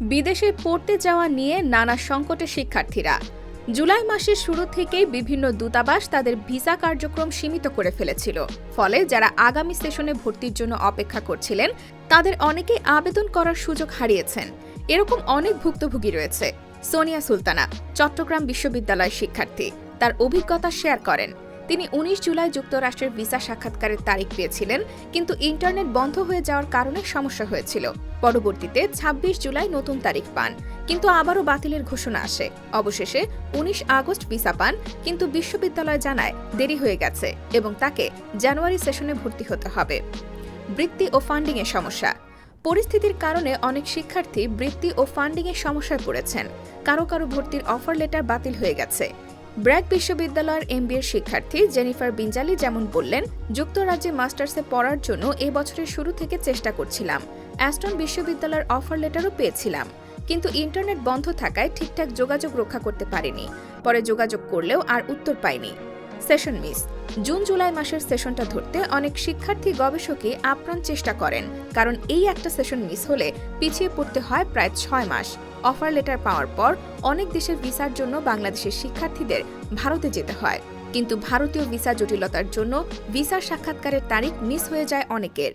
বিদেশে পড়তে যাওয়া নিয়ে নানা সংকটে শিক্ষার্থীরা। জুলাই মাসের শুরু থেকেই বিভিন্ন দূতাবাস তাদের ভিসা কার্যক্রম সীমিত করে ফেলেছিল। ফলে যারা আগামী সেশনে ভর্তির জন্য অপেক্ষা করছিলেন তাদের অনেকেই আবেদন করার সুযোগ হারিয়েছেন। এরকম অনেক ভুক্তভোগী রয়েছে। সোনিয়া সুলতানা চট্টগ্রাম বিশ্ববিদ্যালয়ের শিক্ষার্থী, তার অভিজ্ঞতা শেয়ার করেন। তিনি ১৯ জুলাই যুক্তরাষ্ট্রের ভিসা সাক্ষাৎকারের তারিখ পেয়েছিলেন, কিন্তু ইন্টারনেট বন্ধ হয়ে যাওয়ার কারণে সমস্যা হয়েছিল। পরবর্তীতে ২৬ জুলাই নতুন তারিখ পান, কিন্তু আবারও বাতিলের ঘোষণা আসে। অবশেষে ১৯ আগস্ট ভিসা পান, কিন্তু বিশ্ববিদ্যালয় জানায় দেরি হয়ে গেছে এবং তাকে জানুয়ারি সেশনে ভর্তি হতে হবে। বৃত্তি ও ফান্ডিংয়ের সমস্যা। পরিস্থিতির কারণে অনেক শিক্ষার্থী বৃত্তি ও ফান্ডিংয়ের সমস্যায় পড়েছেন। কারো কারো ভর্তির অফার লেটার বাতিল হয়ে গেছে। ব্র্যাক বিশ্ববিদ্যালয়ের এমবিএর শিক্ষার্থী জেনিফার বিঞ্জালি যেমন বললেন, যুক্তরাজ্যে মাস্টার্সে পড়ার জন্য এ বছরের শুরু থেকে চেষ্টা করছিলাম। অ্যাস্টন বিশ্ববিদ্যালয়ের অফার লেটারও পেয়েছিলাম, কিন্তু ইন্টারনেট বন্ধ থাকায় ঠিকঠাক যোগাযোগ রক্ষা করতে পারিনি। পরে যোগাযোগ করলেও আর উত্তর পাইনি। Session miss. জুন জুলাই মাসের সেশনটা ধরতে অনেক শিক্ষার্থী গবেষকই আপ্রাণ চেষ্টা করেন, কারণ এই একটা সেশন মিস হলে পিছিয়ে পড়তে হয় প্রায় ৬ মাস। অফার লেটার পাওয়ার পর অনেক দেশের ভিসার জন্য বাংলাদেশের শিক্ষার্থীদের ভারতে যেতে হয়, কিন্তু ভারতীয় ভিসা জটিলতার জন্য ভিসার সাক্ষাৎকারের তারিখ মিস হয়ে যায় অনেকের।